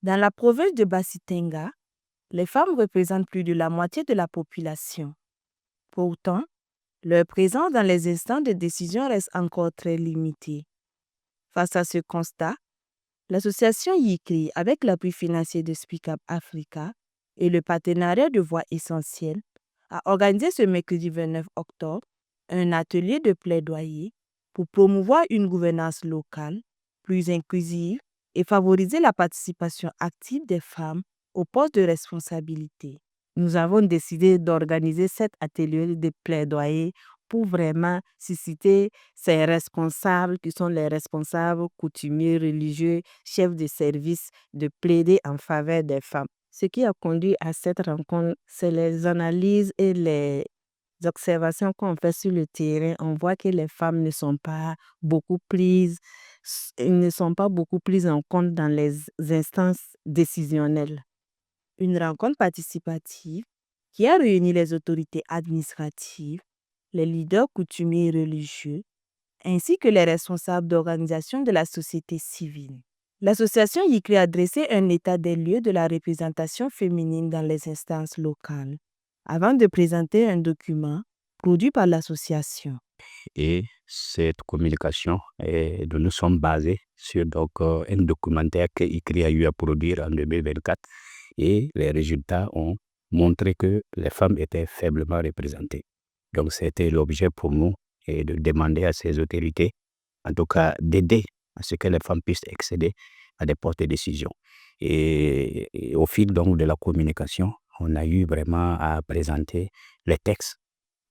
Dans la province de Basitenga, les femmes représentent plus de la moitié de la population. Pourtant, leur présence dans les instances de décision reste encore très limitée. Face à ce constat, l'association YICRI, avec l'appui financier de Speak Up Africa et le partenariat de Voix Essentielles, a organisé ce mercredi 29 octobre un atelier de plaidoyer pour promouvoir une gouvernance locale plus inclusive et favoriser la participation active des femmes aux postes de responsabilité. Nous avons décidé d'organiser cet atelier de plaidoyer pour vraiment susciter ces responsables qui sont les responsables coutumiers, religieux, chefs de service, de plaider en faveur des femmes. Ce qui a conduit à cette rencontre, c'est les analyses et les observations qu'on fait sur le terrain. On voit que les femmes ne sont pas beaucoup prises en compte dans les instances décisionnelles. Une rencontre participative qui a réuni les autorités administratives, les leaders coutumiers et religieux, ainsi que les responsables d'organisations de la société civile. L'association YICRI a dressé un état des lieux de la représentation féminine dans les instances locales, avant de présenter un document produit par l'association. Et cette communication, nous sommes basés sur un documentaire que YICRI a eu à produire en 2024 et les résultats ont montré que les femmes étaient faiblement représentées. Donc c'était l'objet pour nous et de demander à ces autorités, en tout cas d'aider à ce que les femmes puissent accéder à des postes de décision. Et au fil donc de la communication, on a eu vraiment à présenter les textes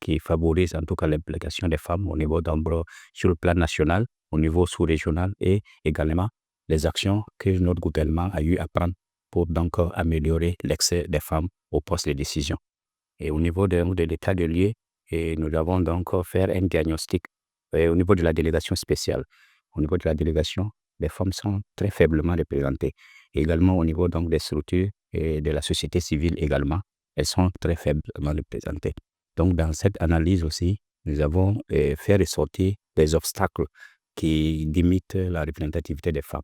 qui favorisent en tout cas l'implication des femmes au niveau sur le plan national, au niveau sous-régional et également les actions que notre gouvernement a eu à prendre pour donc améliorer l'accès des femmes aux postes de décision. Et au niveau de l'état de lieu, nous avons donc fait un diagnostic au niveau de la délégation spéciale. Au niveau de la délégation, les femmes sont très faiblement représentées. Et également au niveau donc des structures et de la société civile également, elles sont très faiblement représentées. Donc dans cette analyse aussi, nous avons fait ressortir des obstacles qui limitent la représentativité des femmes.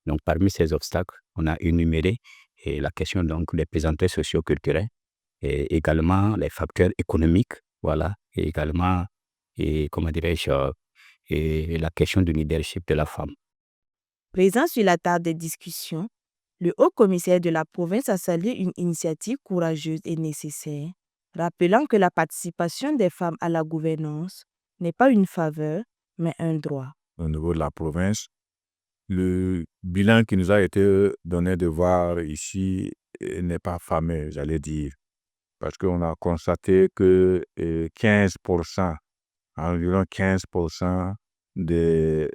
Donc parmi ces obstacles, on a énuméré la question donc des présentations socio-culturelles, et également les facteurs économiques, voilà, et également, la question du leadership de la femme. Présent sur la table des discussions, le haut-commissaire de la province a salué une initiative courageuse et nécessaire, rappelant que la participation des femmes à la gouvernance n'est pas une faveur, mais un droit. Au niveau de la province, le bilan qui nous a été donné de voir ici n'est pas fameux, j'allais dire, parce qu'on a constaté que 15%, environ 15% des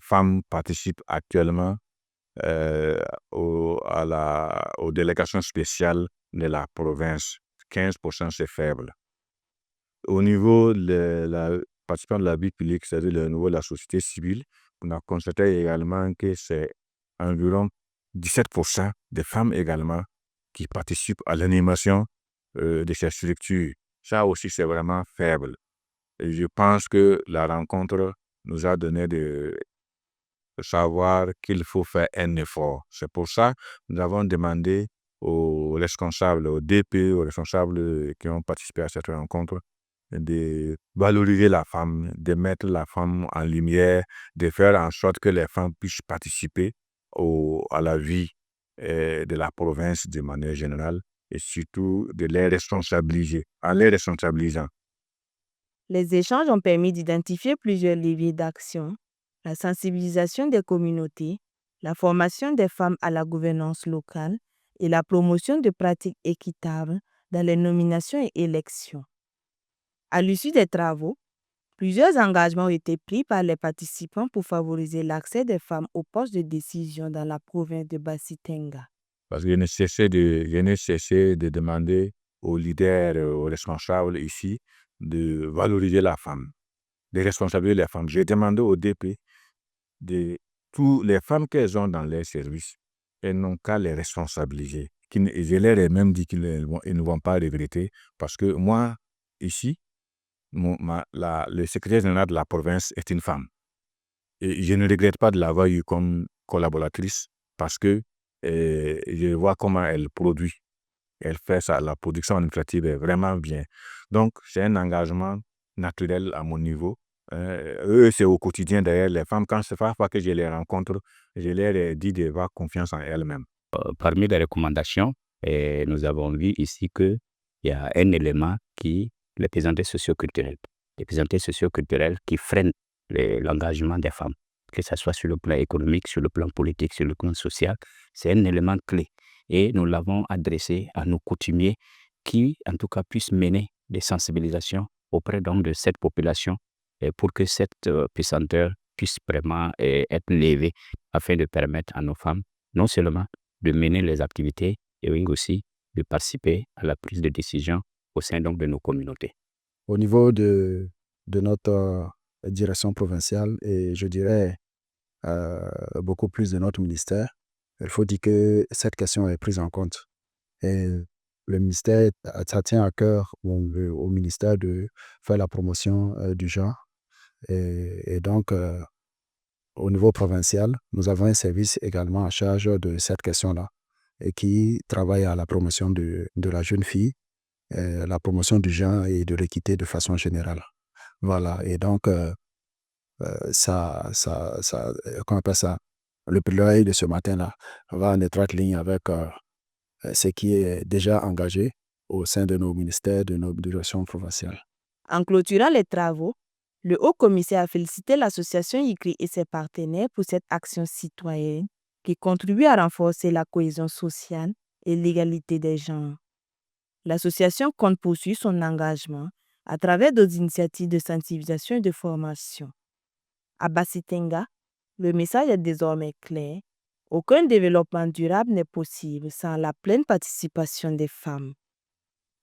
femmes participent actuellement aux délégations spéciales de la province. 15%, c'est faible. Au niveau de la participation de la vie publique, c'est-à-dire au niveau de la société civile, on a constaté également que c'est environ 17% des femmes également qui participent à l'animation de ces structures. Ça aussi, c'est vraiment faible. Et je pense que la rencontre nous a donné de savoir qu'il faut faire un effort. C'est pour ça que nous avons demandé aux responsables, aux DP, aux responsables qui ont participé à cette rencontre, de valoriser la femme, de mettre la femme en lumière, de faire en sorte que les femmes puissent participer à la vie de la province de manière générale et surtout de les responsabiliser, en les responsabilisant. Les échanges ont permis d'identifier plusieurs leviers d'action: la sensibilisation des communautés, la formation des femmes à la gouvernance locale et la promotion de pratiques équitables dans les nominations et élections. À l'issue des travaux, plusieurs engagements ont été pris par les participants pour favoriser l'accès des femmes aux postes de décision dans la province de Basitenga. Parce que je n'ai cessé de demander aux leaders, aux responsables ici, de valoriser la femme, de responsabiliser les femmes. J'ai demandé au DP de toutes les femmes qu'elles ont dans leur service, elles n'ont qu'à les responsabiliser. Je leur ai même dit qu'ils ne vont pas regretter parce que moi, ici, le secrétaire général de la province est une femme. Et je ne regrette pas de l'avoir eu comme collaboratrice parce que et je vois comment elle produit. Elle fait ça, la production administrative est vraiment bien. Donc, c'est un engagement naturel à mon niveau. Eux, c'est au quotidien d'ailleurs. Les femmes, quand c'est chaque fois que je les rencontre, je leur dis d'avoir confiance en elles-mêmes. Parmi les recommandations, nous avons vu ici qu'il y a un élément qui est les plaisanteries socioculturelles. Les plaisanteries socioculturelles qui freinent l'engagement des femmes, que ce soit sur le plan économique, sur le plan politique, sur le plan social. C'est un élément clé. Et nous l'avons adressé à nos coutumiers qui, en tout cas, puissent mener des sensibilisations auprès donc de cette population pour que cette pesanteur puisse vraiment être levée afin de permettre à nos femmes non seulement de mener les activités et aussi de participer à la prise de décision au sein donc de nos communautés. Au niveau de notre direction provinciale et je dirais beaucoup plus de notre ministère, il faut dire que cette question est prise en compte. Et le ministère, ça tient à cœur au ministère de faire la promotion du genre. Et donc, au niveau provincial, nous avons un service également en charge de cette question-là et qui travaille à la promotion de la jeune fille, la promotion du genre et de l'équité de façon générale. Voilà. Et donc, comment on appelle ça? Le plaidoyer de ce matin-là va en étroite ligne avec ce qui est déjà engagé au sein de nos ministères, de nos directions provinciales. En clôturant les travaux, le Haut-Commissaire a félicité l'association ICRI et ses partenaires pour cette action citoyenne qui contribue à renforcer la cohésion sociale et l'égalité des genres. L'association compte poursuivre son engagement à travers d'autres initiatives de sensibilisation et de formation. À Basitenga, le message est désormais clair. Aucun développement durable n'est possible sans la pleine participation des femmes.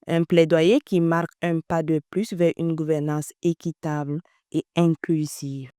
Un plaidoyer qui marque un pas de plus vers une gouvernance équitable et inclusive.